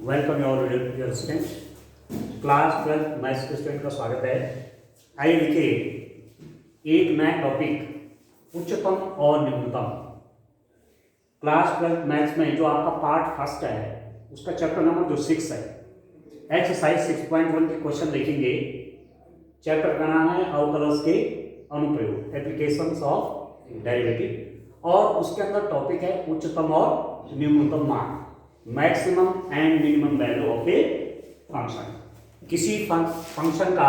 Welcome your dear student. Class 12 maths के student का स्वागत है। आइए देखिए एक नया टॉपिक उच्चतम और निम्नतम। क्लास 12 मैथ्स में जो आपका पार्ट फर्स्ट है उसका चैप्टर नंबर जो 6 है, एक्सरसाइज 6.1 के क्वेश्चन देखेंगे। चैप्टर का नाम है अवकलज के अनुप्रयोग, एप्लीकेशंस ऑफ डेरिवेटिव, और उसके अंदर टॉपिक है उच्चतम और निम्नतम मान, maximum and minimum value of a function. किसी फंक्शन का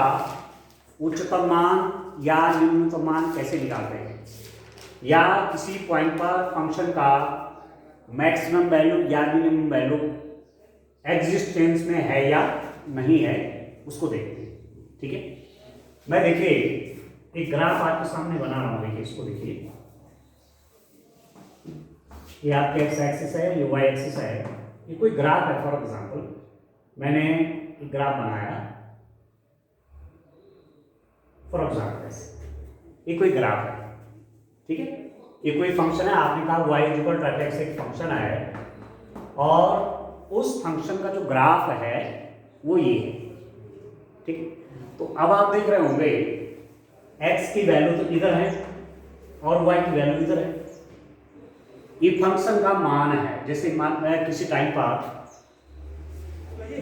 उच्चतम मान या निम्नतम मान कैसे निकालते हैं, या किसी पॉइंट पर फंक्शन का मैक्सिमम वैल्यू या मिनिमम वैल्यू एग्जिस्टेंस में है या नहीं है, उसको देखते हैं। ठीक है, मैं देखिए एक ग्राफ आपके सामने बना रहा हूं। देखिए इसको देखिए, ये आपके एक्स एक्सिस है, ये वाई एक्सिस है। ये कोई ग्राफ है। फॉर एग्जांपल मैंने एक ग्राफ बनाया, फॉर एग्जांपल ये कोई ग्राफ है। ठीक है, ये कोई फंक्शन है। आपने कहा y equal to f x एक फंक्शन है, और उस फंक्शन का जो ग्राफ है वो ये है। ठीक है, तो अब आप देख रहे होंगे x की वैल्यू तो इधर है और y की वैल्यू इधर है। ये फंक्शन का मान है। जैसे मान मैं किसी टाइम पर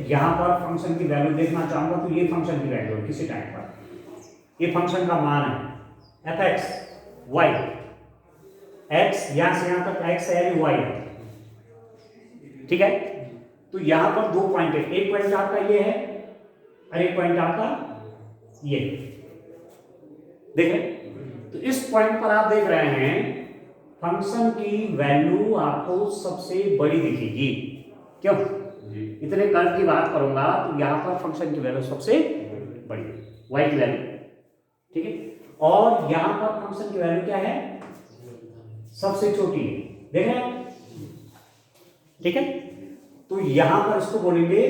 यहां पर फंक्शन की वैल्यू देखना चाहूंगा, तो ये फंक्शन की वैल्यू है किसी टाइम पर। ये फंक्शन का मान है एफ एक्स वाई। एक्स यहां से यहां तक एक्स है यानी वाई है। ठीक है, तो यहां पर दो पॉइंट है। एक पॉइंट आपका ये है और एक पॉइंट आपका ये। देख रहे, तो इस पॉइंट पर आप देख रहे हैं फंक्शन की वैल्यू आपको सबसे बड़ी दिखेगी। क्यों? इतने कर्व की बात करूंगा तो यहां पर फंक्शन की वैल्यू सबसे बड़ी, y की वैल्यू। ठीक है, और यहां पर फंक्शन की वैल्यू क्या है? सबसे छोटी है। देख रहे हैं? ठीक है, तो यहां पर इसको बोलेंगे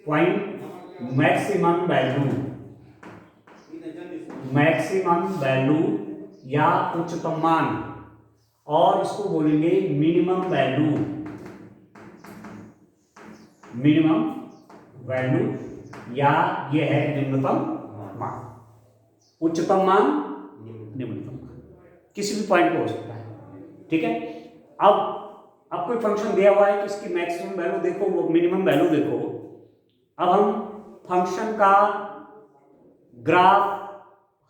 point maximum value, maximum value या उच्चतम मान, और इसको बोलेंगे मिनिमम वैल्यू, मिनिमम वैल्यू, या ये है निम्नतम मान। उच्चतम मान, निम्नतम मान, किसी भी पॉइंट पे हो सकता है। ठीक है, अब कोई फंक्शन दिया हुआ है कि इसकी मैक्सिमम वैल्यू देखो, वो मिनिमम वैल्यू देखो। अब हम फंक्शन का ग्राफ,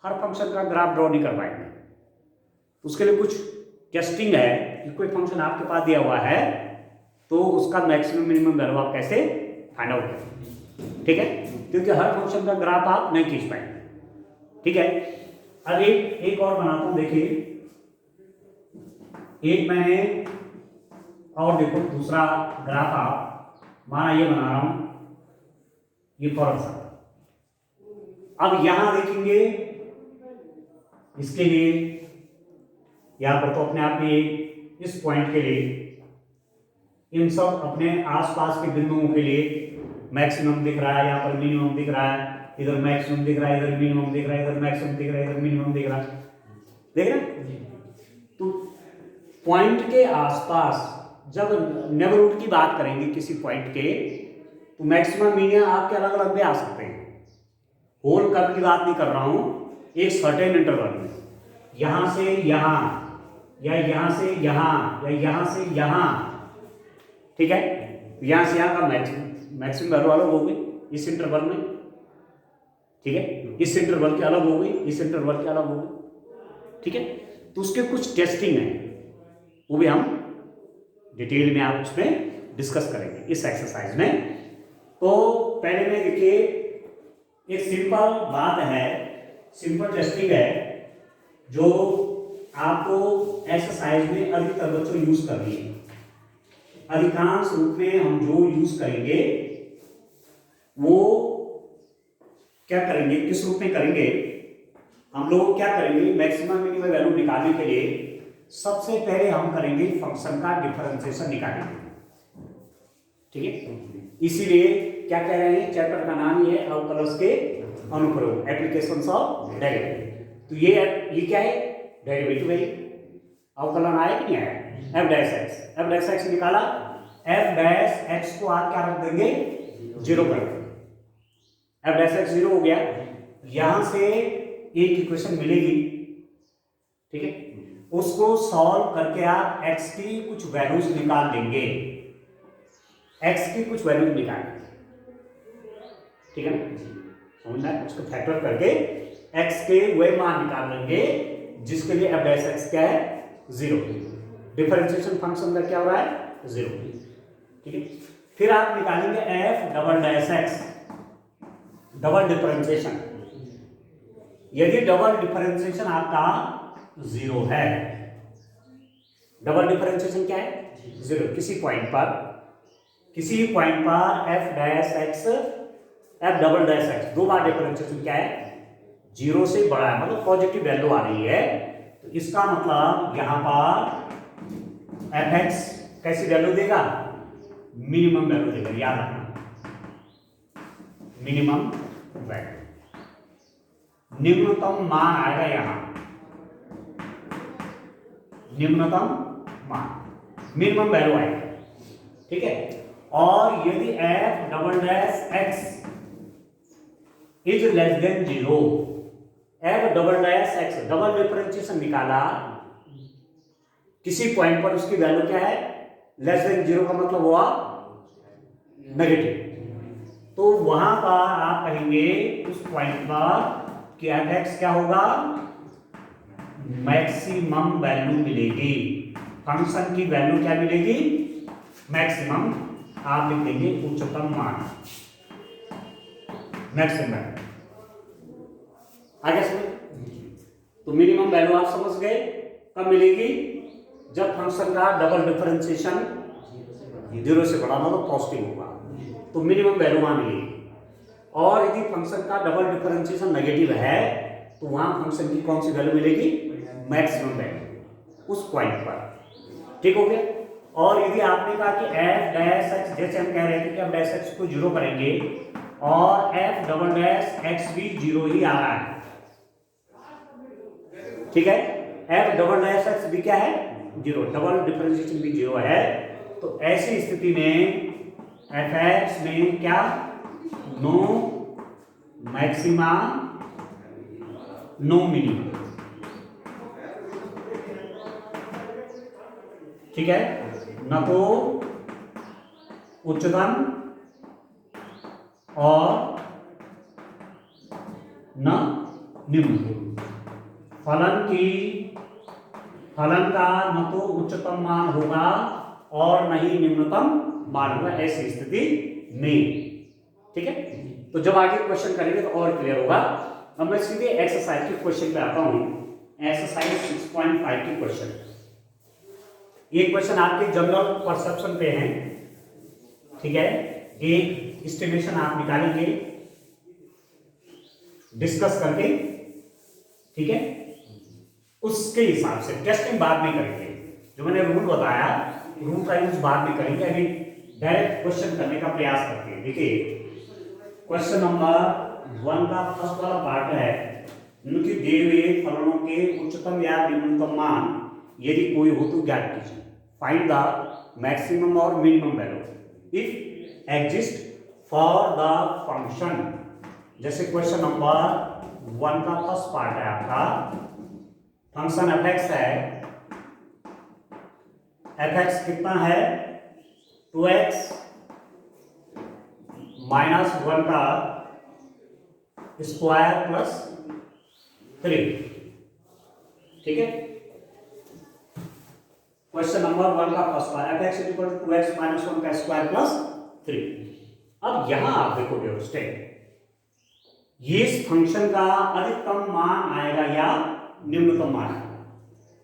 हर फंक्शन का ग्राफ ड्रॉ नहीं कर पाएंगे। उसके लिए कुछ टेस्टिंग है कि कोई फंक्शन आपके पास दिया हुआ है तो उसका मैक्सिमम मिनिमम वैल्यू आप कैसे फाइंड आउट करेंगे। ठीक है, क्योंकि हर फंक्शन का ग्राफ आप नहीं खींच पाएंगे। ठीक है, अब एक और बनाता हूं। देखिए एक मैंने और देखो दूसरा ग्राफ आप माना ये बना रहा हूं, ये फॉर सा। अब यहां देखेंगे इसके लिए, यहां पर तो अपने आप में इस पॉइंट के लिए, इन सब अपने आसपास के बिंदुओं के लिए मैक्सिमम दिख रहा है, यहाँ पर मिनिमम दिख रहा है, इधर मैक्सिमम दिख रहा है, इधर मिनिमम दिख रहा है, इधर मैक्सिमम दिख रहा है, इधर मिनिमम दिख रहा है। देख रहे हैं? तो पॉइंट के आसपास जब नेबरहुड की बात करेंगे किसी पॉइंट के, तो मैक्सिमम मिनिमम आपके अलग अलग भी आ सकते हैं। होल कर्व की बात नहीं कर रहा हूं, एक सर्टेन इंटरवल में, यहां से यहां, या यहां से यहां, या यहां से यहां। ठीक है, यहां से यहां का मैक्सिमम वैल्यू अलग हो गई इस इंटरवल में। ठीक है, इस इंटरवल की अलग हो गई, इस इंटरवल की अलग हो गई। ठीक है, तो उसके कुछ टेस्टिंग है, वो भी हम डिटेल में आप उसमें डिस्कस करेंगे इस एक्सरसाइज में। तो पहले में देखिए एक सिंपल बात है, सिंपल टेस्टिंग है जो आपको एक्सरसाइज में अधिकतर बच्चों यूज करनी है। अधिकांश रूप में हम जो यूज करेंगे वो क्या करेंगे, किस रूप में करेंगे? हम लोग क्या करेंगे, मैक्सिमम मिनिमम वैल्यू निकालने के लिए सबसे पहले हम करेंगे फंक्शन का डिफरेंशिएशन निकालेंगे। ठीक है, इसीलिए क्या कह रहे हैं, चैप्टर का नाम ये है अवकलज के अनुप्रयोग, एप्लीकेशंस ऑफ डेरिवेटिव। तो ये क्या है, डेरिवेटिव है। अवकलन आया कि नहीं आया? एफ डैश एक्स निकाला, एफ डैश एक्स को आप क्या रख देंगे, 0 कर देंगे। एफ डैश एक्स 0 हो गया। यहां से एक इक्वेशन मिलेगी, ठीक है, उसको सॉल्व करके आप एक्स की कुछ वैल्यूज निकाल देंगे, एक्स की कुछ वैल्यूज निकाल देंगे, ठीक है ना, समझना है। उसको फैक्टर करके एक्स के वही मान निकाल लेंगे जिसके लिए एफ डैश एक्स क्या है, 0। डिफरेंशिएशन फंक्शन का क्या हो रहा है, 0, ठीक है। फिर आप निकालेंगे F double dash x, double differentiation. यदि डबल डिफरेंशिएशन आपका 0 है, डबल डिफरेंशिएशन क्या है, 0, किसी पॉइंट पर F dash x, F double dash x, दो बार डिफरेंशिएशन क्या है, 0 से बड़ा है, मतलब पॉजिटिव वैल्यू आ रही है, तो इसका मतलब यहां पर एफ एक्स कैसी वैल्यू देगा, मिनिमम वैल्यू देगा, याद रखना, मिनिमम वैल्यू, निम्नतम मान आएगा यहां, निम्नतम मान, मिनिमम वैल्यू आएगा, ठीक है। और यदि F double dash x is less then 0, F double dash x, double differentiation निकाला, किसी पॉइंट पर उसकी वैल्यू क्या है, लेस देन 0 का मतलब हुआ नेगेटिव, तो वहां पर आप कहेंगे उस पॉइंट पर कि एफ एक्स क्या होगा, मैक्सिमम वैल्यू मिलेगी, फंक्शन की वैल्यू क्या मिलेगी, मैक्सिमम, आप लिख देंगे उच्चतम मान, मैक्सिमम वैल्यू। आगे समझ, तो मिनिमम वैल्यू आप समझ गए, कब मिलेगी, जब फंक्शन का डबल डिफरेंशिएशन 0 से बड़ा मतलब पॉजिटिव होगा, तो मिनिमम वैल्यू वहां मिलेगी। और यदि फंक्शन का डबल डिफरेंशिएशन नेगेटिव है तो वहां फंक्शन की कौन सी वैल्यू मिलेगी, मैक्सिमम वैल्यू, उस पॉइंट पर, ठीक हो गया। और यदि आपने कहा कि एफ डैश एक्स, जैसे हम कह रहे थे कि एफ डैश एक्स को 0 करेंगे और एफ डबल डैश एक्स भी 0 ही आ रहा है, ठीक है, एफ डबल डैश एक्स भी क्या है, 0, डबल डिफरेंशिएशन भी 0 है, तो ऐसी स्थिति में एफ एक्स में क्या, नो मैक्सिमा नो मिनिमम, ठीक है, न तो उच्चतम और न निम्न, फलन का न तो उच्चतम मान होगा और न ही निम्नतम मान होगा ऐसी स्थिति में, ठीक है। तो जब आगे क्वेश्चन करेंगे तो और क्लियर होगा। अब मैं सीधे एक्सरसाइज के क्वेश्चन पे आता हूं, एक्सरसाइज 6.5 की क्वेश्चन। ये क्वेश्चन आपके जनरल परसेप्शन पे हैं, ठीक है, एक एस्टिमेशन आप निकालेंगे डिस्कस करके, ठीक है, उसके हिसाब से टेस्टिंग बाद में करेंगे, जो मैंने रूल बताया रूल का यूज बाद में करेंगे, अभी डायरेक्ट क्वेश्चन करने का प्रयास करते हैं। देखिए क्वेश्चन नंबर 1 का फर्स्ट वाला पार्ट है, उनके दिए हुए फलनों के उच्चतम या निम्नतम मान यदि कोई हो तो ज्ञात कीजिए, फाइंड द मैक्सिमम और minimum value if exist for the function. जैसे क्वेश्चन नंबर 1 का फर्स्ट पार्ट है आपका, फंक्शन एफ एक्स है, एफ एक्स कितना है, 2x माइनस 1 का स्क्वायर प्लस 3, ठीक है। क्वेश्चन नंबर 1 का first part, f x equal to 2x minus 1 का स्क्वायर प्लस 3। अब यहां आप देखोगे स्टेप, ये इस फंक्शन का अधिकतम मान आएगा या निम्नतम मान आएगा,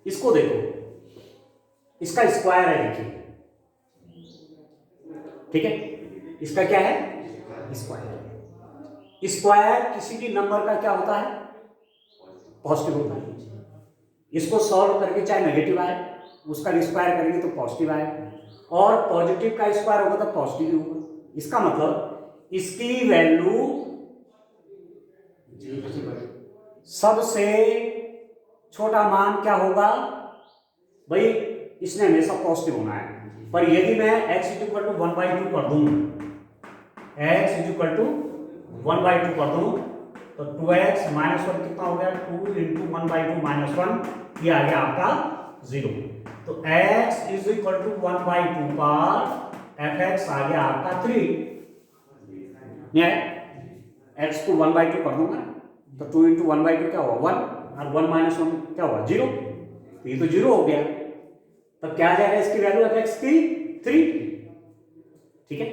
इसको देखो, इसका स्क्वायर है, देखिए, ठीक है, इसका क्या है, स्क्वायर। स्क्वायर किसी भी नंबर का क्या होता है, पॉजिटिव होता है। इसको सॉल्व करके चाहे नेगेटिव आए, उसका स्क्वायर करेंगे तो पॉजिटिव आए, और पॉजिटिव का स्क्वायर होगा तो पॉजिटिव ही होगा। इसका मतलब इसकी वैल्यू सबसे छोटा मान क्या होगा भाई, इसने हमेशा पॉजिटिव होना है। पर यदि मैं x इक्वल टू 1/2 कर दूं, x इक्वल टू 1/2 कर दूं, तो 2x माइनस 1 कितना हो गया, 2 इंटू 1/2 माइनस 1, ये आ गया आपका 0। तो x इज इक्वल टू 1/2 पर fx आ गया आपका 3। x को 1/2 कर दूंगा तो 2 इंटू 1/2 क्या हुआ 1, और 1 माइनस 1 क्या हुआ 0, तो ये तो 0 हो गया। तब क्या आ जाएगा इसकी वैल्यू fx की 3। ठीक है,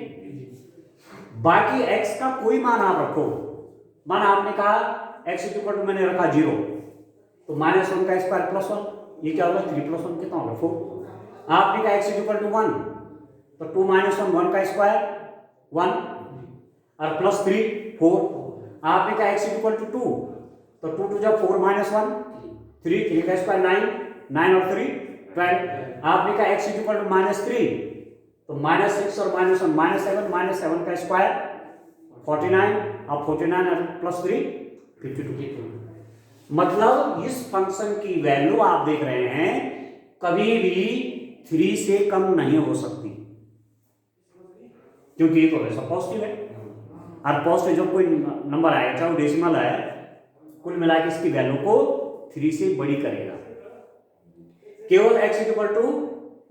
बाकी x का कोई मान आप रखो, मान आपने कहा x इक्वल टू मैंने रखा 0, तो माइनस 1 का स्क्वायर प्लस 1, ये क्या होगा 3 प्लस 1 कितना होगा 4। आपने कहा x इक्वल टू 1, तो 2 माइनस 1 1 का स्क्वायर 1 और प्लस 3 4। आपने कहा x इक्वल टू 2, तो 2 2 जब 4 माइनस 1 3 3 का स्क्वायर 9 9 और 3 12। आपने कहा x इक्वल टू माइनस 3, तो माइनस 6 और माइनस 1 माइनस 7 का स्क्वायर 49 और 49 और प्लस 3 52। मतलब इस फंक्शन की वैल्यू आप देख रहे हैं कभी भी 3 से कम नहीं हो सकती, क्योंकि ये तो ऐसा पॉजिटिव है, और पॉजिटिव जब कोई नंबर आएगा चाहे वो डेसिमल है, कुल मिलाकर इसकी वैल्यू को 3 से बड़ी करेगा। केवल x इक्वल टू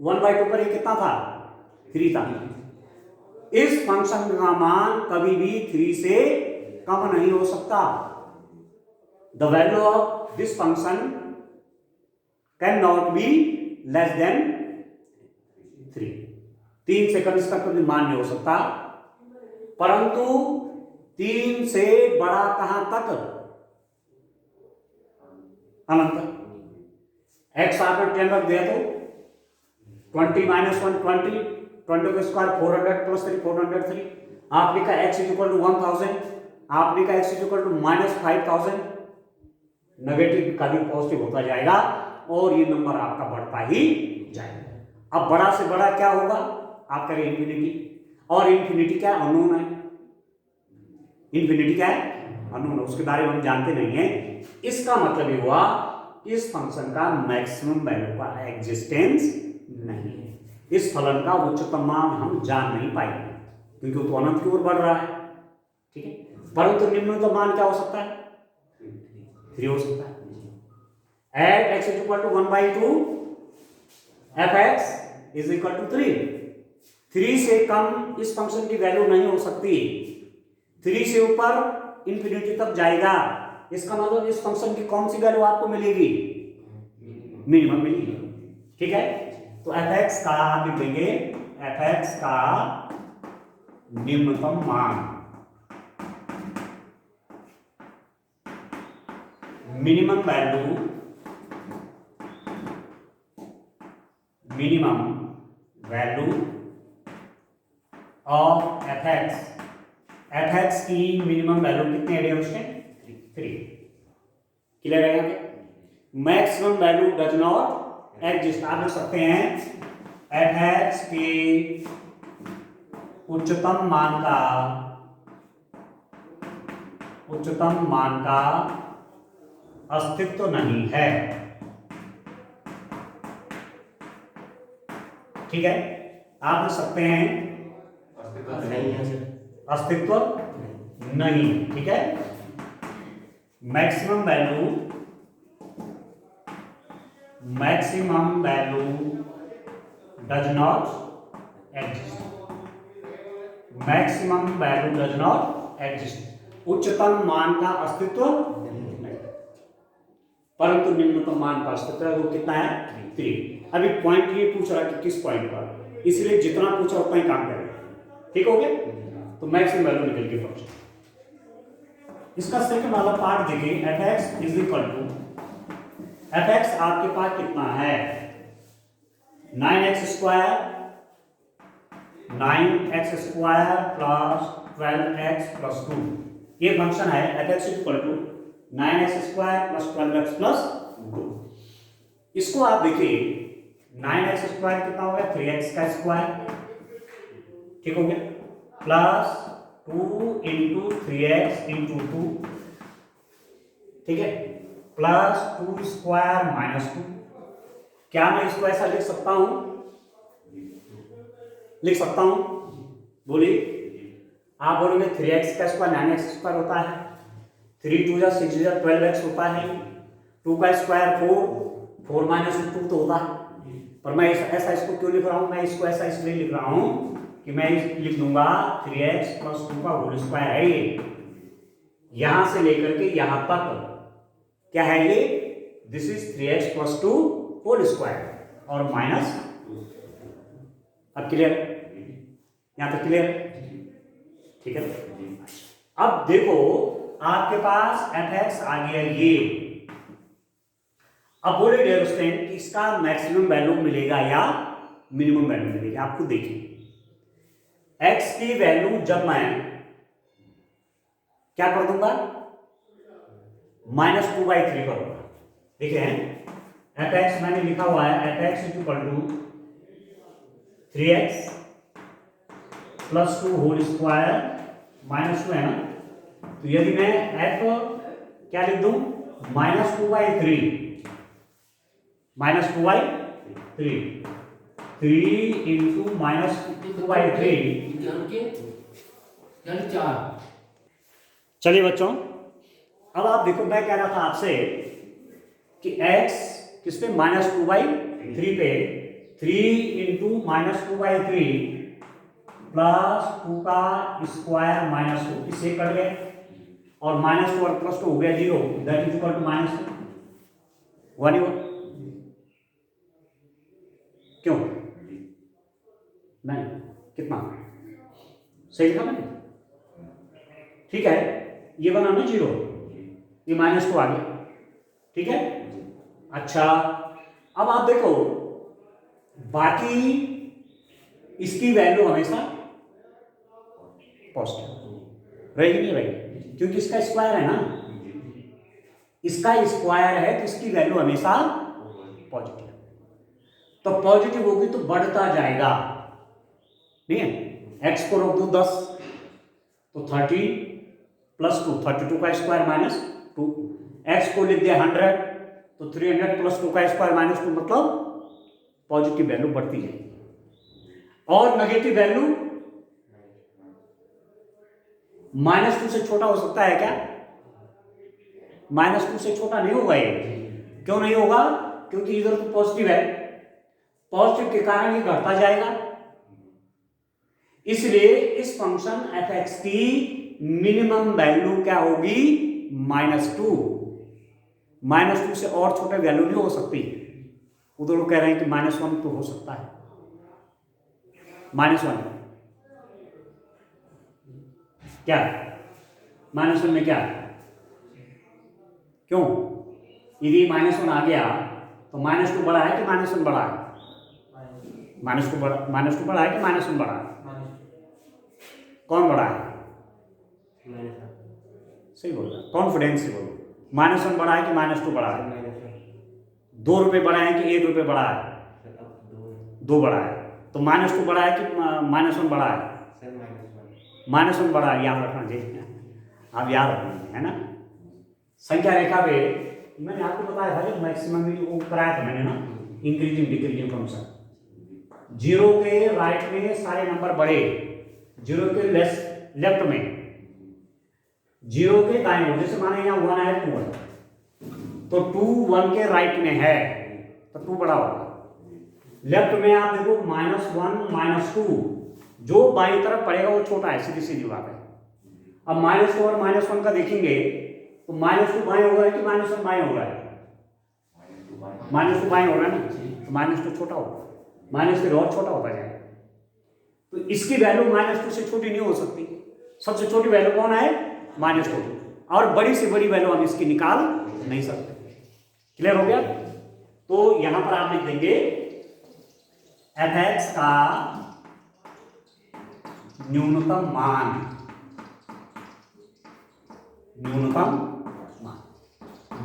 1/2 पर ये कितना था 3 था। इस फंक्शन का मान कभी भी 3 से कम नहीं हो सकता। The value of this function can not be less than 3 से कम इसका कभी मान नहीं हो सकता। परंतु 3 से बड़ा कहां तक, अनंत। x आपने 10 रख दिया तो 20 माइनस 1 20, 20 का स्क्वायर 400 प्लस 3 403। आपने कहा x इक्वल टू 1000, आपने कहा x equal to minus 5000। Negative का भी पॉजिटिव होता जाएगा और ये नंबर आपका बढ़ता ही जाएगा। अब बड़ा से बड़ा क्या होगा, आप करें इंफिनिटी, और इंफिनिटी क्या अननोन है, इंफिनिटी क्या है अननोन है, उसके बारे में हम जानते नहीं है। इसका मतलब ये हुआ इस फंक्शन का मैक्सिमम वैल्यू का एग्जिस्टेंस नहीं है, इस फलन का उच्चतम मान हम जान नहीं पाएंगे क्योंकि वो तो अनंत की ओर बढ़ रहा है। ठीक है, परंतु निम्नतम मान क्या हो सकता है 3 हो सकता है। At x equal to 1/2 fx is equal to 3 से कम इस फंक्शन की वैल्यू नहीं हो सकती, 3 से ऊपर इंफिनिटी तक जाएगा। इसका मतलब इस फंक्शन की कौन सी वैल्यू आपको मिलेगी, मिनिमम मिलेगी। ठीक है, तो fx का आप लिखेंगे fx का निम्नतम मान, minimum value, minimum value of fx, fx की मिनिमम वैल्यू कितनी है उसके 3। क्लियर है? Maximum value does not exist. आप लिख सकते हैं fx के उच्चतम मान का अस्तित्व नहीं है। ठीक है, आप लिख सकते हैं अस्तित्व नहीं। ठीक है, maximum value does not exist, maximum value does not exist, उच्चतम मान का अस्तित्व नहीं, परंतु निम्नतम मान का अस्तित्व है, वो कितना है 3। अभी पॉइंट ये पूछ रहा है कि किस पॉइंट पर, इसलिए जितना पूछा उतना ही काम करेगा। ठीक हो गया, तो मैक्सिमम वैल्यू निकल गई फंक्शन। इसका सेकंड वाला पार्ट देखिए, fx is equal to, fx आपके पास कितना है 9x square plus 12x plus 2। ये फंक्शन है fx equal to 9x square plus 12x plus 2। इसको आप देखिए 9x स्क्वायर कितना हो गया 3x का स्क्वायर, ठीक हो गया, प्लस 2 इंटू 3x इंटू 2, ठीक है, प्लस 2 स्क्वायर माइनस 2, क्या मैं इसको ऐसा लिख सकता हूं? लिख सकता हूं? बोलिए। आप बोलोगे 3x का स्क्वायर 9x स्क्वायर होता है, 3 2 जा 6 जा 12x होता है, 2 का स्क्वायर 4 माइनस 2 तो होता है। पर मैं ऐसा इसको क्यों लिख रहा हूं? मैं इसको ऐसा इसलिए लिख रहा हूं कि मैं लिख दूंगा 3x प्लस 2 का होल स्क्वायर है ये, यहां से लेकर के यहां तक क्या है ये? This is 3x plus 2 whole square और माइनस। अब क्लियर? यहां तक क्लियर? ठीक है। अब देखो आपके पास fx आ गया ये। अब बोले डियर स्टूडेंट कि इसका मैक्सिमम वैल्यू मिलेगा या मिनिमम वैल्यू मिलेगा? आपको देखिए x की वैल्यू जब मैं क्या कर दूंगा? -2/3 करूंगा। देखिए fx मैंने लिखा हुआ है fx equal to 3x plus 2 whole square -2 है ना। तो यदि मैं f क्या लिख दूं? -2/3 3 इंटू -2/3 चलिए बच्चों, अब आप देखो मैं कह रहा था आपसे कि x किस पे? -2/3 पे 3 इंटू -2/3 प्लस 2 का स्क्वायर -2 इससे कट गए और -2 और +2 हो गया 0, दैट इज इक्वल टू -2 हुआ नहीं हुआ? क्यों नहीं? कितना सही लिखा मैंने? ठीक है, ये बना ना 0, ये -2 आ गया। ठीक है। अच्छा अब आप देखो बाकी इसकी वैल्यू हमेशा पॉजिटिव रहेगी, नहीं रहेगी? क्योंकि इसका स्क्वायर है ना, इसका स्क्वायर है तो इसकी वैल्यू हमेशा पॉजिटिव। तो पॉजिटिव होगी तो बढ़ता जाएगा, नहीं है? x को रख दो 10 तो 30 प्लस 2 32 का स्क्वायर -2, x को लिख दिया 100 तो 300 प्लस 2 का स्क्वायर -2, मतलब पॉजिटिव वैल्यू बढ़ती जाएगी। और नेगेटिव वैल्यू -2 से छोटा हो सकता है क्या? -2 से छोटा नहीं होगा ये। क्यों नहीं होगा? क्योंकि इधर तो पॉजिटिव है, पॉजिटिव के कारण ये घटता जाएगा। इसलिए इस फंक्शन f(x) की मिनिमम वैल्यू क्या होगी? -2। -2 से और छोटे वैल्यू नहीं हो सकती। उधर वो कह रहे हैं कि -1 तो हो सकता है। -1 क्या? -1 में क्या? क्यों? यदि -1 आ गया तो -2 बड़ा है कि -1 बड़ा है? -2 बड़ा है कि -1 बड़ा है? कौन बड़ा है? सही बोल रहा, कॉन्फिडेंस से बोलो। -1 बड़ा है कि -2 बड़ा है? 2 रुपये बड़ा है कि 1 रुपये बड़ा है? 2 बड़ा है। तो -2 बड़ा है कि -1 बड़ा है? -1 बड़ा है, याद रखना चाहिए। आप याद रखेंगे है ना। संख्या रेखा पे मैंने आपको बताया था कि मैक्सिमम वो कराया था मैंने ना, इंक्रीजिंग डिक्रीजिंग फंक्शन। 0 के राइट में सारे नंबर बड़े, 0 के लेफ्ट में, 0 के दाएं ओर, जैसे माने यहाँ 1 है 2 है, तो 2 1 के राइट में है तो 2 बड़ा होगा। लेफ्ट में आप देखो -1 -2, जो बाईं तरफ पड़ेगा वो छोटा है, सीधी सीधी बात है। अब -2 और -1 का देखेंगे तो -2 बाएं हो रहा है कि -1 बाएं हो रहा है? -2 बाएं हो रहा है ना, तो -2 छोटा होगा, -2 और छोटा होता जाएगा। तो इसकी वैल्यू -2 से छोटी नहीं हो सकती। सबसे छोटी वैल्यू कौन है? -2, और बड़ी से बड़ी वैल्यू हम इसकी निकाल नहीं सकते। क्लियर हो गया? तो यहां पर आप लिख देंगे f(x) का न्यूनतम मान,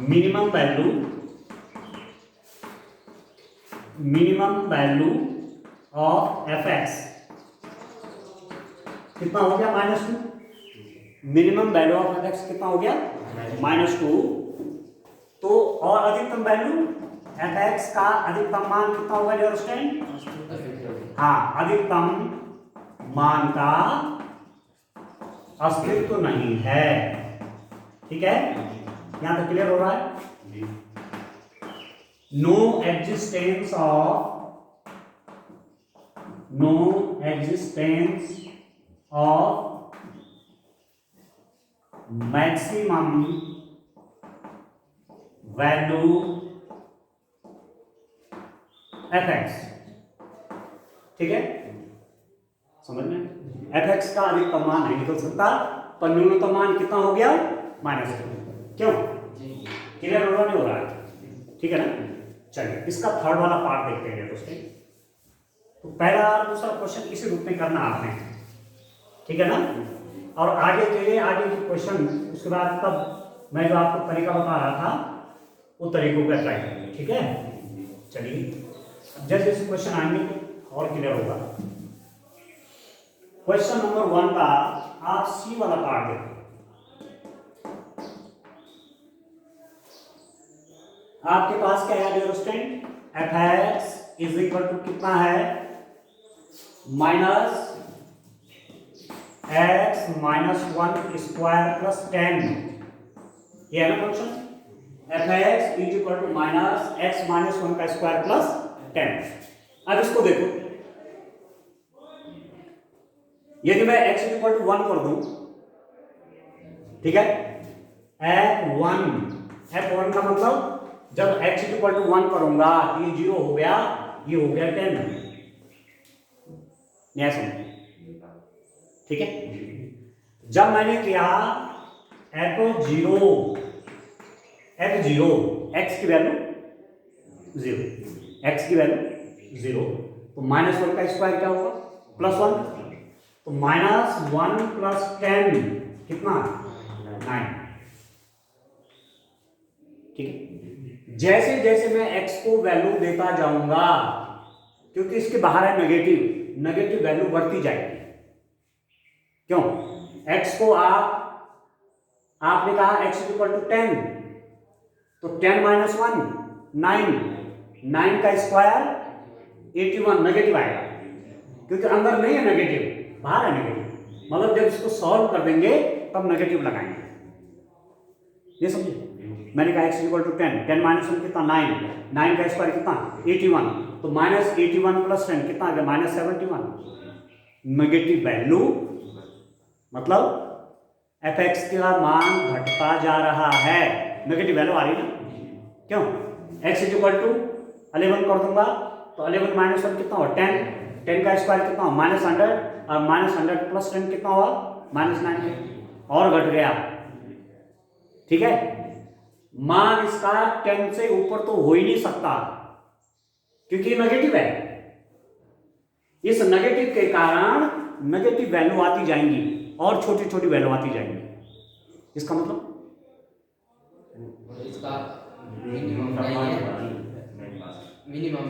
मिनिमम वैल्यू ऑफ f(x) कितना हो गया? -2। मिनिमम वैल्यू ऑफ f(x) कितना हो गया? -2। तो और अधिकतम वैल्यू एफ एक्स का अधिकतम मान कितना होगा डियर स्टूडेंट? हाँ, अधिकतम मान का अस्तित्व नहीं है। ठीक है, यहां तक क्लियर हो रहा है? No existence of maximum value f x. ठीक है, समझ में? एफ एक्स का अधिकतम मान नहीं निकल सकता, पर न्यूनतम मान कितना हो गया? -2। क्यों? क्लियर हो रहा नहीं हो रहा है? ठीक है ना? चलिए इसका थर्ड वाला पार्ट देखते हैं दोस्तों। तो पहला और दूसरा क्वेश्चन इसी रूप में करना आपने, ठीक है ना? और आगे के लिए आगे के क्वेश्चन उसके बाद तब मैं जो आपको तरीका बता रहा था वो तरीकों पर अप्लाई करेंगे। ठीक है, चलिए जैसे जैसे क्वेश्चन आएंगे और क्लियर होगा। क्वेश्चन नंबर 1 का आप सी वाला पार्ट देखो। आपके पास क्या है dear student? F x is equal to कितना है? -(x-1) square plus 10। ये है ना function? F x is equal to -(x-1) का स्क्वायर प्लस 10। अब इसको देखो, यदि मैं x इज इक्वल टू 1 कर दूं, ठीक है, f1 का मतलब जब x इज इक्वल टू 1 करूंगा ये 0 हो गया, ये हो गया 10। नहीं समझ? ठीक है, जब मैंने किया f0 x की वैल्यू 0, x की वैल्यू 0, तो -1 का स्क्वायर क्या होगा? +1, तो -1 + 10 कितना? 9। ठीक है, जैसे जैसे मैं x को वैल्यू देता जाऊंगा, क्योंकि इसके बाहर है नेगेटिव वैल्यू बढ़ती जाएगी। क्यों? x को आपने कहा x = 10, तो 10 - 1 9 का स्क्वायर 81 नेगेटिव आएगा, क्योंकि अंदर नहीं है नेगेटिव, बाहर है नेगेटिव। मतलब जब इसको सॉल्व कर देंगे तब नेगेटिव लगाएंगे। ये समझे? मैंने कहा x = 10 - 1 कितना? 9 का स्क्वायर कितना? 81, तो -81 + 10 कितना आ गया? -71। नेगेटिव वैल्यू मतलब एफ एक्स का मान घटता जा रहा है, नेगेटिव वैल्यू आ रही ना। क्यों? x = 11 कर दूंगा तो 11 - 1 कितना हुआ? 10 का स्क्वायर कितना हुआ? -100, और -100 + 10 कितना हुआ? -90, और घट गया। ठीक है, मान इसका 10 से ऊपर तो हो ही नहीं सकता, क्योंकि नेगेटिव है। इस नेगेटिव के कारण नेगेटिव वैल्यू आती जाएंगी और छोटी छोटी वैल्यू आती जाएंगी। इसका मतलब इसका मिनिमम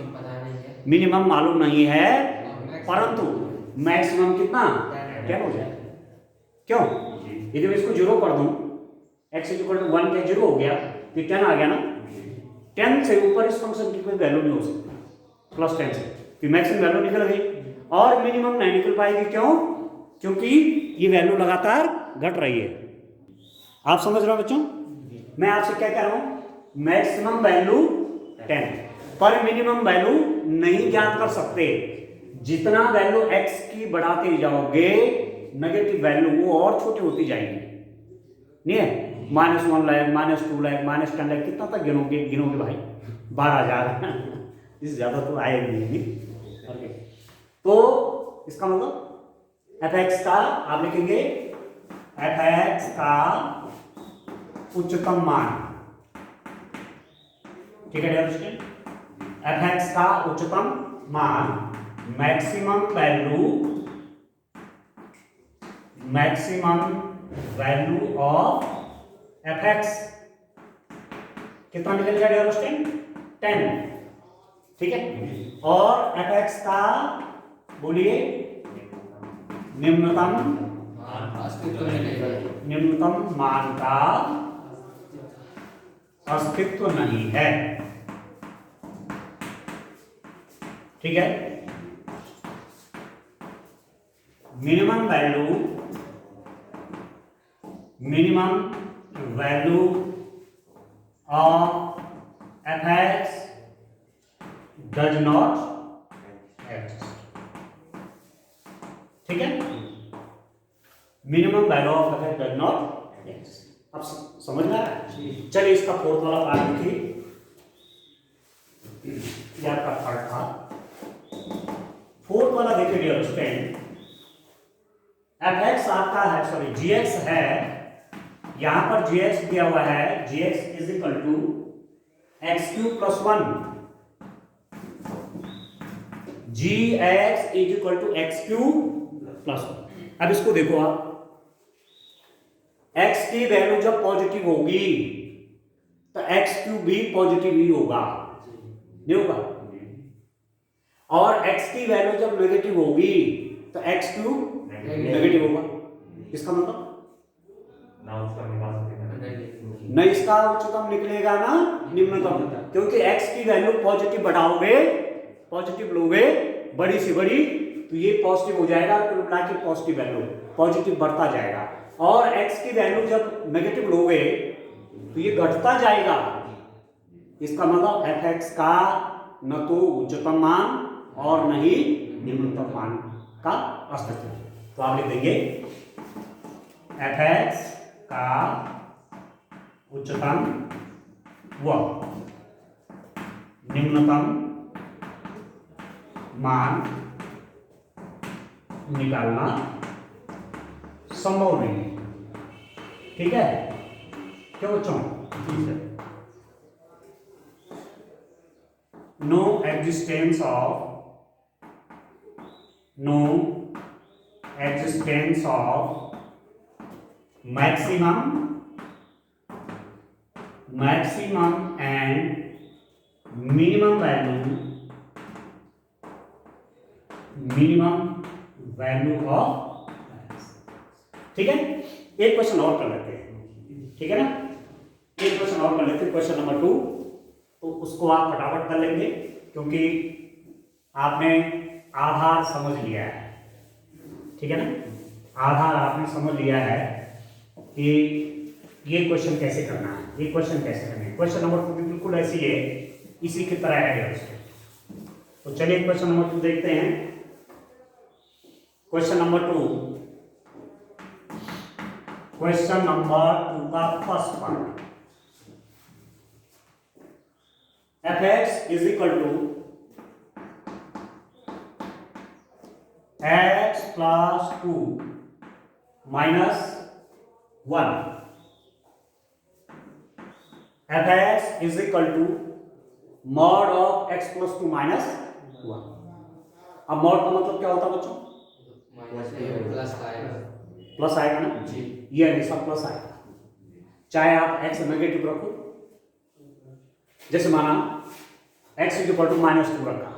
पता नहीं है, मिनिमम मालूम नहीं है, परंतु मैक्सिमम कितना? 10 हो जाए। क्यों? यदि मैं इसको 0 कर दूं, x = 1 के 0 हो गया, तो 10 आ गया ना। 10 से ऊपर इस फंक्शन की कोई वैल्यू नहीं हो सकती, +10 से, तो मैक्सिमम वैल्यू निकल गई और मिनिमम नहीं निकल पाएगी। क्यों? क्योंकि ये वैल्यू लगातार घट रही है। आप समझ रहे हो बच्चों? मैं आपसे क्या कह रहा हूं? मैक्सिमम वैल्यू 10, पर मिनिमम वैल्यू नहीं ज्ञात कर सकते। जितना वैल्यू x की बढ़ाते जाओगे नेगेटिव वैल्यू वो और छोटी होती जाएगी। नहीं है? -1 लाख, -2 लाख, -10 लाख, कितना तक गिनोगे भाई? 12,000 इससे ज्यादा तो आएगी नहीं। ओके, तो इसका मतलब एफ एक्स का आप लिखेंगे एफ एक्स का उच्चतम मान। ठीक है डियर स्टूडेंट, एफ एक्स का उच्चतम मान maximum value of F x कितना निकलेगा डियर स्टूडेंट? 10। ठीक है, और एफ एक्स का बोलिए निम्नतम मान का अस्तित्व नहीं है। ठीक है, minimum value of fx does not exist, ठीक है, minimum value of fx does not exist. अब समझ में आ रहा है? चलिए इसका फोर्थ वाला पार्ट देखिए, या का थर्ड था, फोर्थ वाला देखिए डियर स्टूडेंट, fx आपका है, सॉरी gx है, यहां पर gx दिया हुआ है, gx is equal to x cube plus 1, gx is equal to x cube plus 1। अब इसको देखो आप, x की वैल्यू जब पॉजिटिव होगी तो एक्स क्यूब भी पॉजिटिव ही होगा, नहीं होगा, और x की वैल्यू जब नेगेटिव होगी तो एक्स क्यूब नेगेटिव होगा। इसका मतलब नहीं, इसका उच्चतम निकलेगा ना निम्नतम, क्योंकि x की वैल्यू पॉजिटिव बढ़ाओगे, पॉजिटिव लोगे बड़ी से बड़ी, तो ये पॉजिटिव हो जाएगा, कुल मिला के पॉजिटिव वैल्यू पॉजिटिव बढ़ता जाएगा, और x की वैल्यू जब नेगेटिव लोगे तो ये घटता जाएगा। इसका मतलब fx का न तो उच्चतम मान और न ही निम्नतम मान का अस्तित्व। तो आप लिख देंगे fx का उच्चतम व निम्नतम मान निकालना संभव नहीं है, ठीक है, क्यों बच्चों? No existence of maximum and minimum value of, ठीक है। एक क्वेश्चन और कर लेते हैं, ठीक है ना, एक क्वेश्चन और कर लेते हैं, क्वेश्चन नंबर 2, तो उसको आप फटाफट कर लेंगे क्योंकि आपने आधार समझ लिया है, ठीक है ना, आधार आपने समझ लिया है कि ये क्वेश्चन कैसे करना है, ये क्वेश्चन कैसे करना है। क्वेश्चन नंबर 2 बिल्कुल ऐसी है, इसी की तरह है उसके। तो चलिए क्वेश्चन नंबर 2 देखते हैं। क्वेश्चन नंबर 2 का first part, fx is equal to x plus 2 minus 1, fx is equal to mod of x plus 2 minus 1। अब मॉड का मतलब क्या होता है बच्चों? प्लस आएगा ना जी, ये हमेशा प्लस आएगा, चाहे आप x नेगेटिव रखो, जैसे माना x is equal to minus 2 रखा,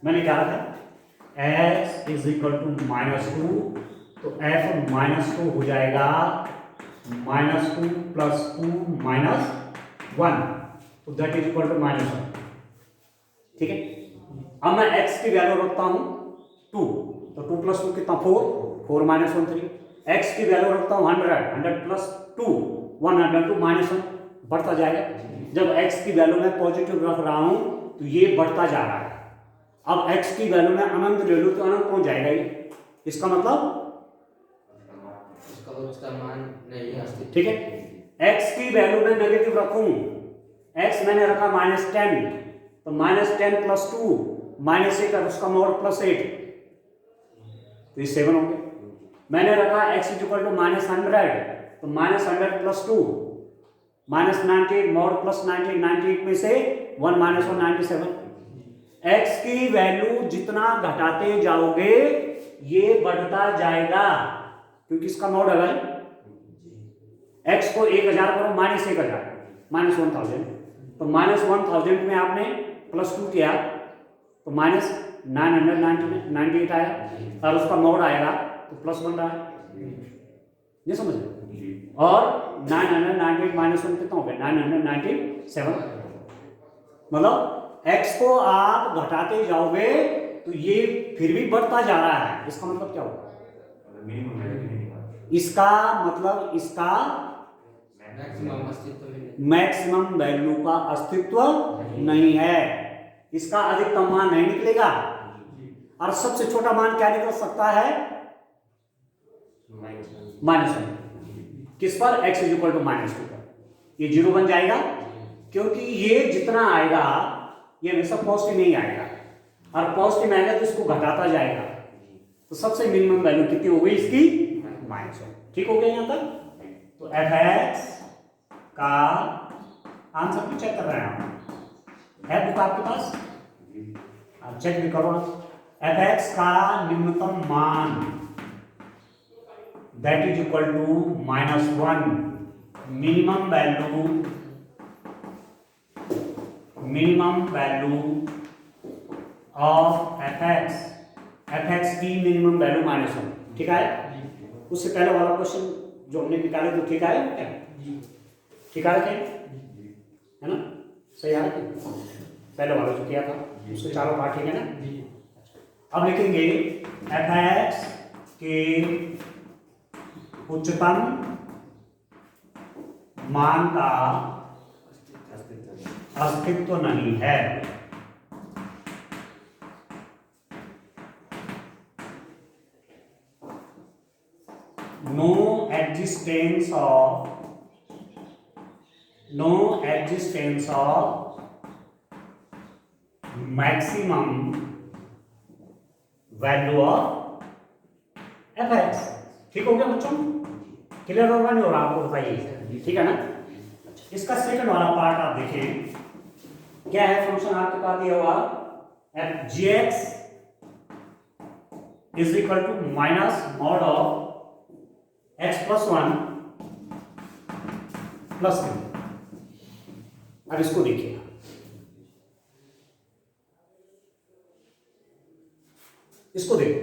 मैंने क्या रखा x is equal to minus 2, तो f माइनस 2 हो जाएगा माइनस 2 प्लस 2 माइनस 1, तो that is equal to minus 1, ठीक है। अब मैं x की वैल्यू रखता हूं 2, तो 2 प्लस 2 कितना 4 माइनस 1 3, x की वैल्यू रखता हूं 100 प्लस 2 102 माइनस 1, बढ़ता जाएगा। जब x की वैल्यू में पॉजिटिव रख रहा हूं तो ये बढ़ता जा रहा है। अब x की वैल्यू में अनंत ले लो तो अनंत पहुंच जाएगा ही, इसका मतलब उसका मान नहीं है, ठीक है। x की वैल्यू में नेगेटिव रखूं, x मैंने रखा -10, तो -10 प्लस 2 -8 है, उसका मॉड +8, तो ये 7 हो गया। मैंने रखा x इज इक्वल टू -100, तो -100 प्लस 2 -98 मॉड +98, 98 में से 1 -1 97। x की वैल्यू जितना घटाते जाओगे ये बढ़ता जाएगा, क्योंकि इसका मॉड है x को 1000 करो -1000 -1000, तो -1000 में आपने +2 किया तो -998 आया, और उसका मॉड आएगा तो +1 रहा है, ये समझ लो। और 998 -1 कितना हो गया 997, मतलब x को आप घटाते जाओगे तो ये फिर भी बढ़ता जा रहा है, इसका मतलब क्या होगा? इसका मतलब इसका मैक्सिमम अस्तित्व में नहीं। मैक्सिमम वैल्यू का अस्तित्व नहीं है, इसका अधिकतम मान नहीं निकलेगा। और सबसे छोटा मान क्या निकल सकता है? -1। किस पर? x इज इक्वल टू -2 पर। ये 0 बन जाएगा, क्योंकि ये जितना आएगा ये हमेशा पॉजिटिव नहीं आएगा, और पॉजिटिव आएगा तो इसको घटाता जाएगा, तो सबसे मिनिमम वैल्यू कितनी हो गई इसकी? -1। ठीक हो गया यहाँ तक? तो f(x) का आंसर भी चेक कर रहे हैं आप, है बुक आपके पास, आप चेक भी करो। f(x) का निम्नतम मान that is equal to -1, minimum value of f(x) की मिनिमम वैल्यू -1। ठीक है? उससे पहले वाला क्वेश्चन जो हमने निकाले तो ठीक है क्या? ठीक है क्या? है ना? सही आ रहा है? पहले वाला जो किया था उसके चारों पार्ट ठीक है ना? अब लिखेंगे f(x) के उच्चतम मान का अस्तित्व नहीं है। No existence of maximum value of f(x). ठीक हो गया बच्चों? क्लियर होगा नहीं हो रहा आपको? बताइए। ठीक है ना? इसका सेकंड वाला पार्ट आप देखें, क्या है? फंक्शन आपके पास दिया हुआ f(g(x) is equal to minus mod of x + 1 + 3। अब इसको देखिए, इसको देखो,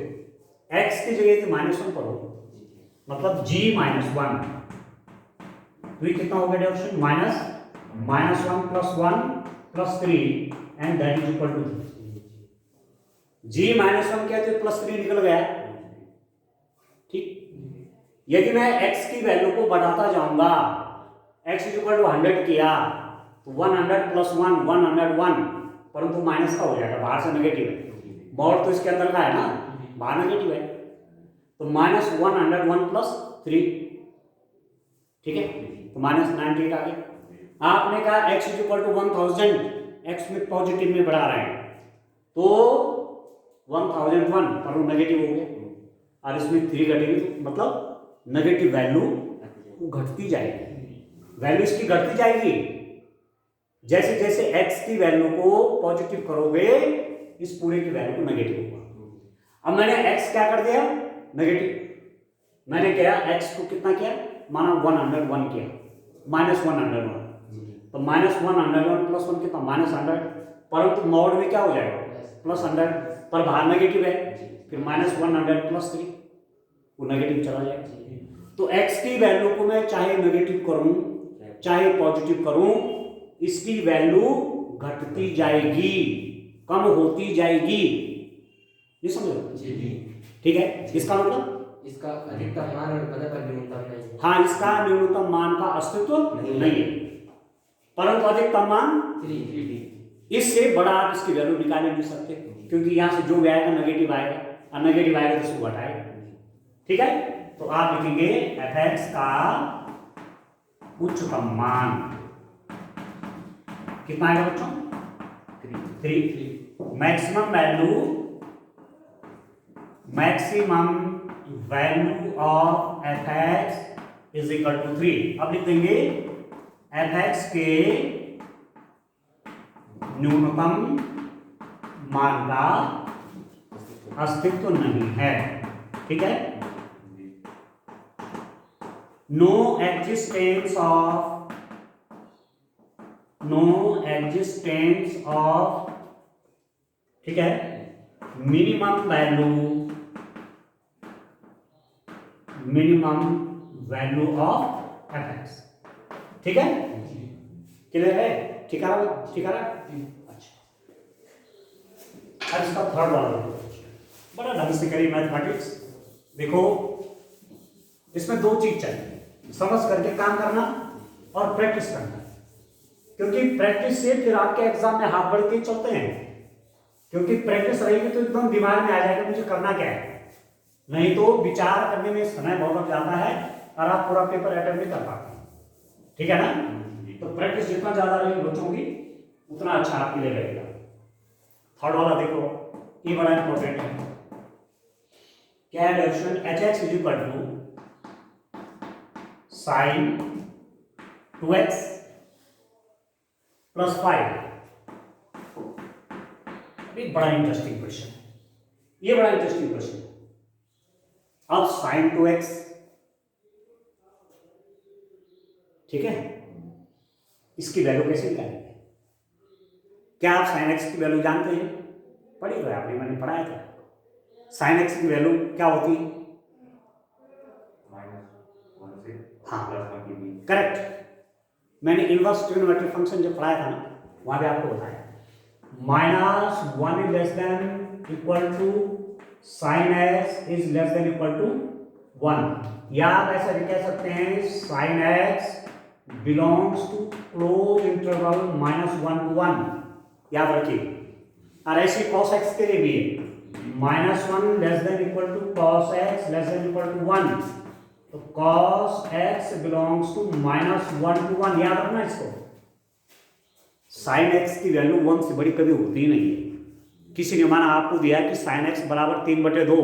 x की जगह से -1 पढ़ो, मतलब g - 1, तो ये कितना हो गया deduction? -1 + 1 + 3 and that is equal to g - 1 क्या तो +3 निकल गया। ठीक, यदि मैं x की वैल्यू को बढ़ाता जाऊंगा, x = 100 किया तो 100 + 1 101, परंतु माइनस का हो जाएगा, बाहर से नेगेटिव है, मॉड तो इसके अंदर का है ना, बाहर नेगेटिव है, तो -101 + 3। ठीक है, तो -98 आ गया। आपने कहा x = 1000, x में पॉजिटिव में बढ़ा रहे हैं तो 1001 पर नेगेटिव हो गया, और इसमें 3 घटेगी तो मतलब नेगेटिव वैल्यू घटती जाएगी, वैल्यू इसकी घटती जाएगी। जैसे जैसे x की वैल्यू को पॉजिटिव करोगे इस पूरे की वैल्यू को नेगेटिव होगा। अब मैंने x क्या कर दिया? नेगेटिव। मैंने क्या x को कितना किया? माना 101 किया, -101, तो -101 + 1 कितना? -100, परंतु मॉड में क्या हो जाएगा? +100, पर बाहर नेगेटिव है, फिर -100 + 3 वो नेगेटिव चला जाएगा। तो x की वैल्यू को मैं चाहे नेगेटिव करूं चाहे पॉजिटिव करूं, इसकी वैल्यू घटती जाएगी, कम होती जाएगी। ये समझो? ठीक है, इसका मतलब इसका अधिकतम मान और पता पर न्यूनतम नहीं। हाँ, इसका न्यूनतम मान का अस्तित्व नहीं है, परंतु अधिकतम मान 3। इससे बड़ा आप इसकी वैल्यू निकाल नहीं सकते, क्योंकि यहाँ से जो भी आएगा नेगेटिव आएगा, और नेगेटिव आएगा तो इसको घटाएगा। ठीक है, तो आप लिखेंगे f(x) का उच्चतम मान कितना आएगा बच्चों? 3। Maximum value of f(x) is equal to 3। अब लिख देंगे f(x) के न्यूनतम मान का अस्तित्व नहीं है। ठीक है, नो एग्जिस्टेंस ऑफ ठीक है मिनिमम वैल्यू ऑफ f(x). ठीक है, क्लियर है? ठीक है, अच्छा। अब इसका थर्ड वाला देखो, बड़ा ढंग से करिए मैथमेटिक्स। देखो इसमें दो चीज चाहिए, समझ करके काम करना और प्रैक्टिस करना, क्योंकि प्रैक्टिस से फिर आपके एग्जाम में हाथ बढ़ के चलते हैं, क्योंकि प्रैक्टिस रहेगी तो एकदम दिमाग में आ जाएगा मुझे करना क्या है, नहीं तो विचार करने में समय बहुत लग जाता है और आप पूरा पेपर अटेम्प्ट नहीं कर पाते, ठीक है ना। तो प्रैक्टिस जितना ज्यादा रहेगी बच्चों की उतना अच्छा आपके लिए रहेगा। थर्ड वाला देखो, ये बड़ा इंपॉर्टेंट है। क्या है definition, h x is equal to sine 2x plus 5। अभी बड़ा इंटरेस्टिंग क्वेश्चन, ये बड़ा इंटरेस्टिंग क्वेश्चन। अब साइन 2x, ठीक है, इसकी वैल्यू कैसे निकालेंगे? क्या आप साइन एक्स की वैल्यू जानते हैं? पढ़ी तो आपने, मैंने पढ़ाया था। साइन एक्स की वैल्यू क्या होती है? हाँ करेक्ट, मैंने इनवर्स ट्रिग्नोमेट्रिक फंक्शन जब पढ़ाया था ना वहां पे आपको बताया -1 is less than equal to sine x is less than equal to 1, या आप ऐसा भी कह सकते हैं sine x belongs to close interval -1 to 1, याद रखिए। और ऐसे cos x के लिए भी है -1 less than equal to cos x less than equal to 1, तो cos x belongs to -1 to 1, याद रखना इसको। sin x की वैल्यू 1 से बड़ी कभी होती ही नहीं है। किसी ने माना आपको दिया कि sin x बराबर 3/2,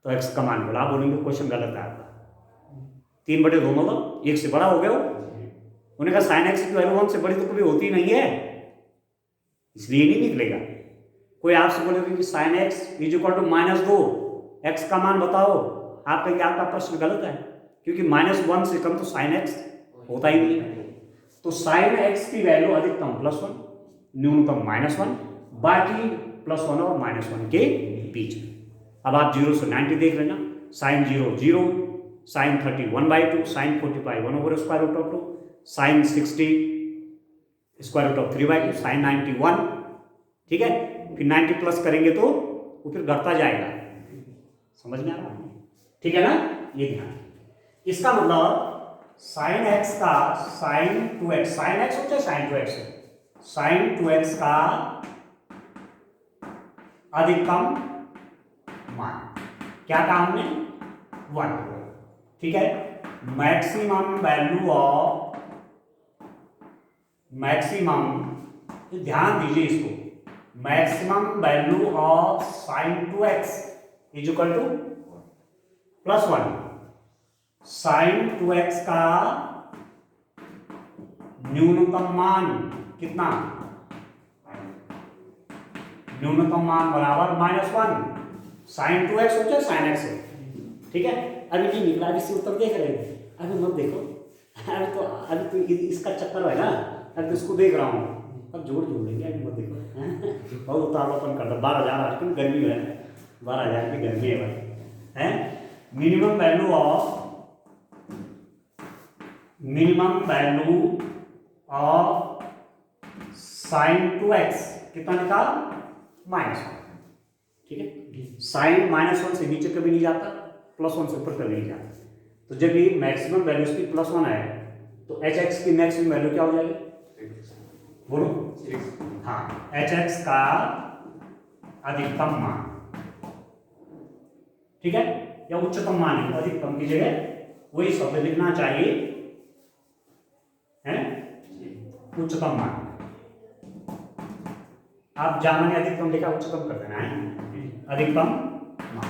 तो x का मान बोला, बोलेंगे क्वेश्चन गलत है आपका। 3/2 मतलब 1 से बड़ा हो गया वो। उन्होंने कहा sin x की वैल्यू 1 से बड़ी तो कभी होती नहीं है, इसलिए नहीं निकलेगा। कोई आपसे बोलेगा कि sin x is equal to -2, x का मान बताओ, आप कहेंगे आपका प्रश्न गलत है, क्योंकि -1 से कम तो sin x होता ही नहीं है। तो sin x की वैल्यू अधिकतम +1, न्यूनतम -1, बाकी +1 और -1 के बीच में। अब आप 0 से 90 देख लेना, sin 0 0, sin 30 1/2, sin 45 1/√2, sin 60 √3/2, sin 90 1, ठीक है। फिर 90 प्लस करेंगे तो वो फिर घटता जाएगा, समझ में आ रहा है, ठीक है ना। ये ध्यान, इसका मतलब sin x का sin 2x, sin x हो चाहे sin 2x हो, sin 2x का अधिकतम मान क्या कहा हमने? 1, ठीक है। मैक्सिमम वैल्यू ऑफ, मैक्सिमम, ध्यान दीजिए इसको, maximum value of sin 2x is equal to +1। sin 2x का न्यूनतम मान कितना? न्यूनतम मान बराबर -1, sin 2x हो चाहे sin x हो, ठीक है। अभी नहीं निकला, अभी से उत्तर देख रहे हैं, अभी मत देखो, अभी तो इसका चक्कर है ना, अभी तो इसको देख रहा हूँ, अब जोड़ लेंगे, अभी मत देखो। बहुत उतावलापन करता, 12,000 आजकल गर्मी है, 12,000 की गर्मी है भाई, है। Minimum value of, minimum value of sin 2x कितना निकाल? -1, ठीक है। sin -1 से नीचे कभी नहीं जाता, +1 से ऊपर कभी नहीं जाता। तो जब ये मैक्सिमम वैल्यू इसकी +1 है तो एच एक्स की मैक्सिमम वैल्यू क्या हो जाएगी? बोलो। हाँ, एच एक्स का अधिकतम मान, ठीक है, या उच्चतम मान है, अधिकतम की जगह वही शब्द लिखना चाहिए, है उच्चतम मान। आप जामन अधिकतम लिखा, उच्चतम कर देना है, अधिकतम मान।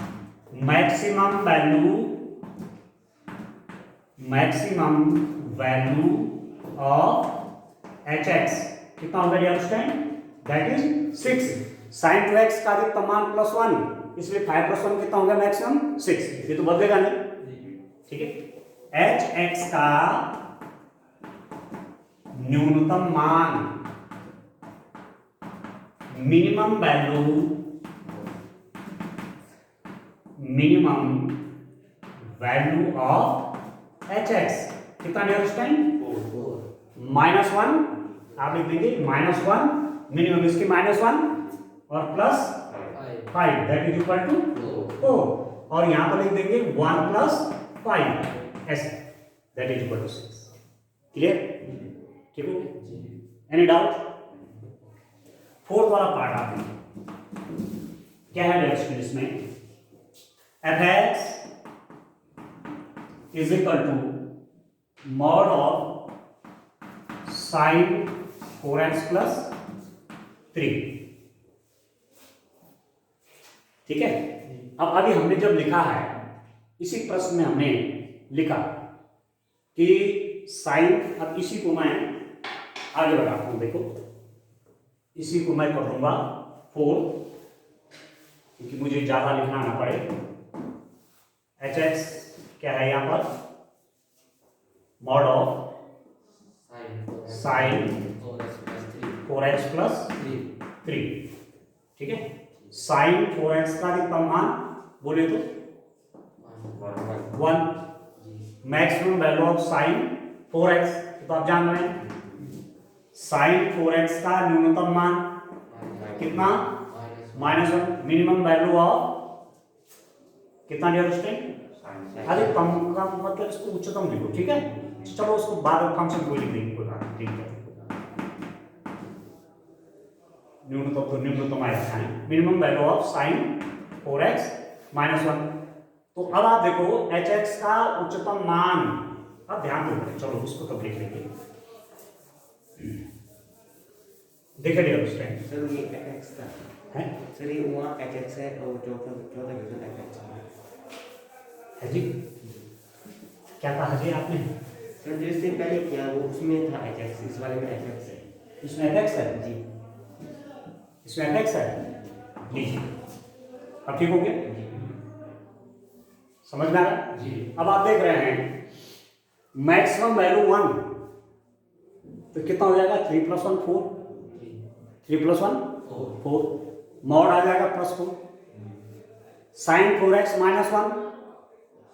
Maximum value, maximum value of h x कितना होगा? Understand, that is 6। sin 2x का अधिकतम मान +1, इसलिए 5 + 1 कितना होगा? मैक्सिमम 6, ये तो बदलेगा नहीं, ठीक है। एच एक्स का न्यूनतम मान, minimum value, minimum value of h x कितना? अंडरस्टैंड, -1, आप लिख देंगे -1, मिनिमम इसकी -1 और plus 5 that is equal to 4 और यहाँ पर लिख देंगे 1 प्लस 5 ऐसे that is equal to 6। Clear? ठीक हो? Any doubt? फोर्थ वाला पार्ट आते हैं, क्या है डायरेक्शन इसमें? fx is equal to mod of sine 4x plus 3। ठीक है? अब अभी हमने जब लिखा है, इसी प्रश्न में हमने लिखा कि साइन, अब इसी को मैं आगे बढ़ाता हूं, देखो इसी को मैं कर दूंगा 4 क्योंकि मुझे ज्यादा लिखना ना पड़े। एच एक्स क्या है यहाँ पर? Mod of sine 4x plus 3। ठीक है? साइन 4x का अधिकतम मान बोले तो 1, maximum value of sine 4x तो आप जान रहे हैं। साइन 4x का न्यूनतम मान कितना? -1। मिनिमम वैल्यू ऑफ कितना डियर स्टूडेंट? अधिकतम का मतलब इसको उच्चतम लिखो। ठीक है? चलो उसको बाद में फंक्शन को लिख देंगे, कोई बात नहीं। ठीक है, न्यूनतम तो न्यूनतम आया है, minimum value of sine 4x -1। तो अब आप देखो hx का उच्चतम मान, अब ध्यान दो, चलो उसको तो देख लेंगे। देखिए डियर स्टूडेंट, सर ये fx का है सर, ये वहाँ hx है और चौथा चौथा क्वेश्चन fx है जी। क्या कहा जी आपने? सर जो इससे पहले किया वो उसमें था hx, इस वाले में fx है। इसमें fx है जी इसमें fx है। लीजिए, अब ठीक हो गया? जी समझ में आ रहा है? जी। अब आप देख रहे हैं मैक्सिमम वैल्यू 1 तो कितना हो जाएगा? 3 + 1 4, 3 + 1 4, मॉड आ जाएगा +4। साइन 4x -1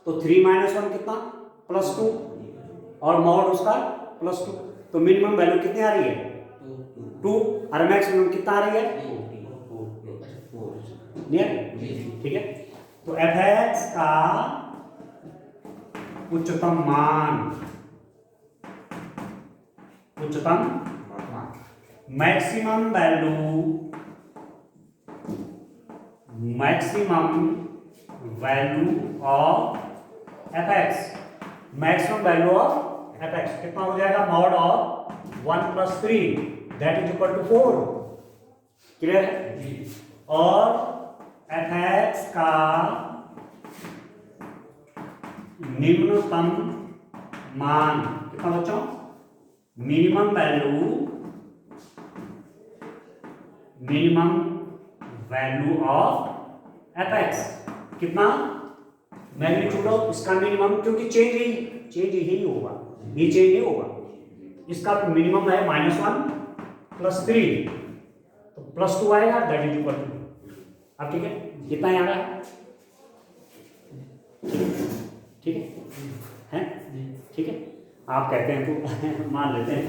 तो 3 - 1 कितना? +2 और मॉड उसका +2। तो मिनिमम वैल्यू कितनी आ रही है? 2 और मैक्सिमम कितना आ रही है? नियर। ठीक है? तो fx का उच्चतम मान, maximum value of fx, maximum value of fx कितना हो जाएगा? Mod of 1 + 3 that is equal to 4। Clear है? और fx का निम्नतम मान कितना बच्चों? मिनिमम वैल्यू ऑफ fx कितना? मैग्नीट्यूड ऑफ इसका मिनिमम, क्योंकि चेंज ही होगा, ये चेंज नहीं होगा। इसका मिनिमम है -1 + 3 तो +2 आएगा दैट इज इक्वल टू। अब ठीक है, कितना आ रहा है? ठीक है? ठीक है, आप कहते हैं तो मान लेते हैं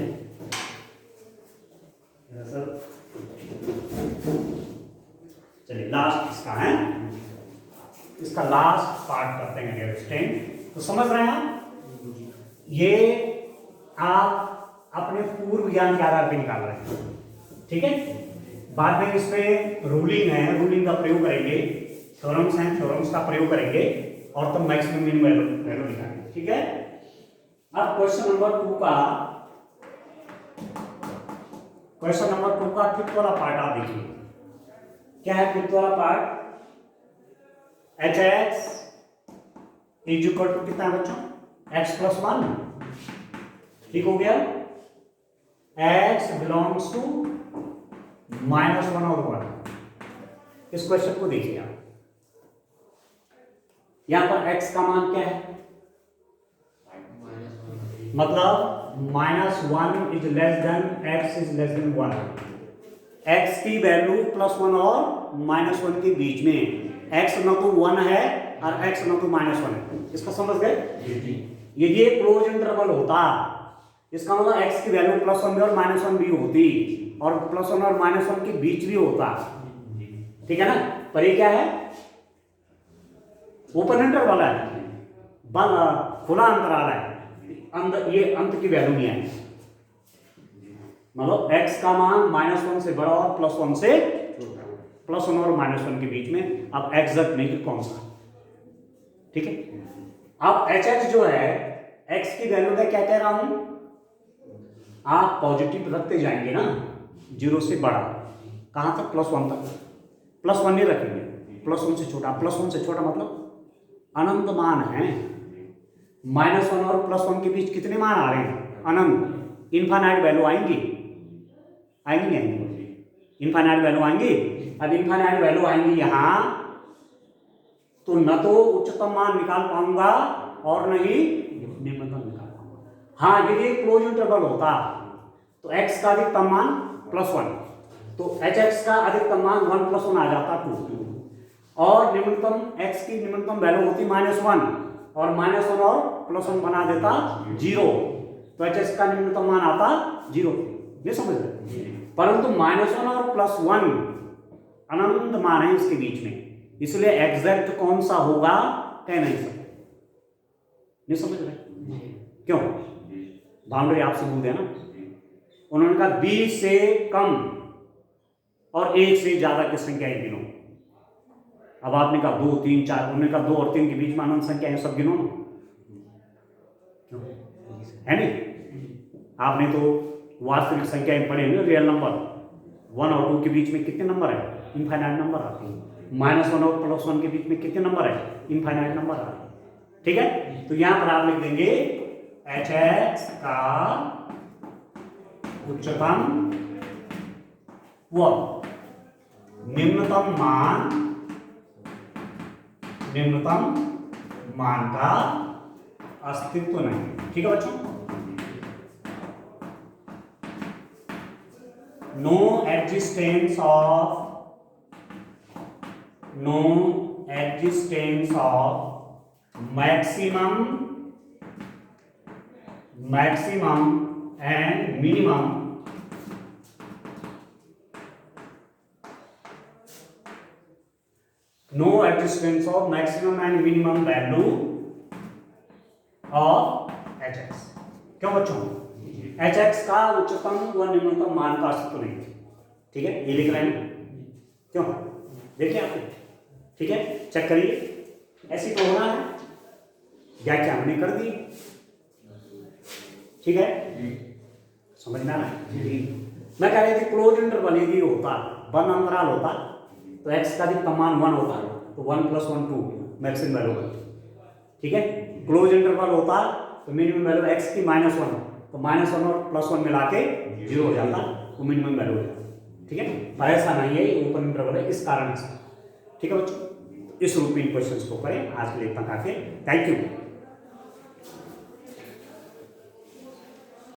सर। चलिए लास्ट इसका है, इसका लास्ट पार्ट करते हैं डियर स्टूडेंट। तो समझ रहे हैं ये आप अपने पूर्व ज्ञान के आधार पर निकाल रहे हैं। ठीक है? बाद में इस पे रूलिंग है, रूलिंग का प्रयोग करेंगे, थ्योरम्स हैं, थ्योरम्स का प्रयोग करेंगे और तब मैक्सिमम मिनिमम वैल्यू निकालेंगे। ठीक है? अब क्वेश्चन नंबर 2 का फिफ्थ वाला पार्ट आप देखिए। क्या है फिफ्थ वाला part? hx is equal to कितना बच्चों? x + 1। ठीक हो गया? x बिलोंग्स टू -1 और 1। इस क्वेश्चन को देखिए आप, यहां पर x का मान क्या है? मतलब -1 is less then x is less then 1। x की वैल्यू +1 और -1 के बीच में, x न तो 1 है और x न तो -1 है। इसका समझ गए? यदि ये क्लोज इंटरवल होता, इसका मतलब x की वैल्यू +1 भी और -1 भी होती और +1 और -1 के बीच भी होता, ठीक है ना। पर ये क्या है, ओपन इंटरवल है, खुला अंतराल है, ये अंत की वैल्यू नहीं है। मतलब x का मान -1 से बड़ा और +1 से +1 और -1 के बीच में। अब एग्जैक्ट नहीं कि कौन सा, ठीक है। अब hx जो है, x की वैल्यू का क्या कह रहा हूं, आप पॉजिटिव रखते जाएंगे ना, 0 से बड़ा, कहां तक, +1 तक। +1 नहीं रखेंगे, +1 से छोटा। +1 से छोटा मतलब अनंत मान है। -1 और +1 के बीच कितने मान आ रहे हैं, अनंत। इनफाइनाइट वैल्यू आएंगी, आएंगी नहीं आएंगी, इनफाइनाइट वैल्यू आएंगी। अब इनफाइनाइट वैल्यू आएंगी यहां, तो न तो उच्चतम मान निकाल पाऊंगा और न ही निम्नतम निकाल पाऊंगा। हाँ, यदि क्लोज इंटरवल होता तो x का अधिकतम मान +1, तो hx का अधिकतम मान 1 + 1 आ जाता 2, और निम्नतम x की निम्नतम वैल्यू होती -1, और -1 और +1 बना देता 0, तो hx का निम्नतम मान आता 0। ये समझ रहे, परंतु -1 और +1 अनंत मान है इसके बीच में, इसलिए एग्जैक्ट कौन सा होगा कह नहीं सकते। नहीं समझ रहे क्यों, बाउंड्री आपसे भूल देना। उन्होंने कहा 20 से कम और 1 से ज्यादा की संख्या गिनो। अब आपने कहा 2, 3, 4, उन्होंने कहा 2 और 3 के बीच में अनंत संख्या है, सब गिनो ना, है नहीं। आपने तो वास्तविक संख्याएं पढ़े ना, रियल नंबर 1 और 2 के बीच में कितने नंबर है, इनफाइनाइट नंबर आते हैं। -1 और +1 के बीच में कितने नंबर है, इनफाइनाइट नंबर आते हैं, ठीक है। तो यहां पर आप लिख देंगे hx का उच्चतम व निम्नतम मान का अस्तित्व नहीं, ठीक है बच्चों। No existence of maximum and minimum no existence of maximum and minimum value of hx। क्यों बच्चों, hx का उच्चतम व निम्नतम मान का अस्तित्व नहीं, ठीक है। ये लिख रहे हैं क्यों, देखिए आप, ठीक है, चेक करिए, ऐसी तो होना है, व्याख्या हमने कर दी, ठीक है, समझना है। मैं कह रही थी क्लोज इंटरवल यदि होता, वन अंतराल होता, तो x का अधिकतम मान 1 होता, तो 1 + 1 2 मैक्सिमम वैल्यू होती, ठीक है। क्लोज इंटरवल होता तो मिनिमम वैल्यू x की -1, तो -1 और +1 मिला के 0 हो जाता, वो मिनिमम वैल्यू हो जाता, ठीक है। पर ऐसा नहीं है, ये ओपन इंटरवल है, इस कारण से, ठीक है बच्चों। इस रूप में क्वेश्चंस को करें। आज के लिए इतना काफी है, थैंक यू।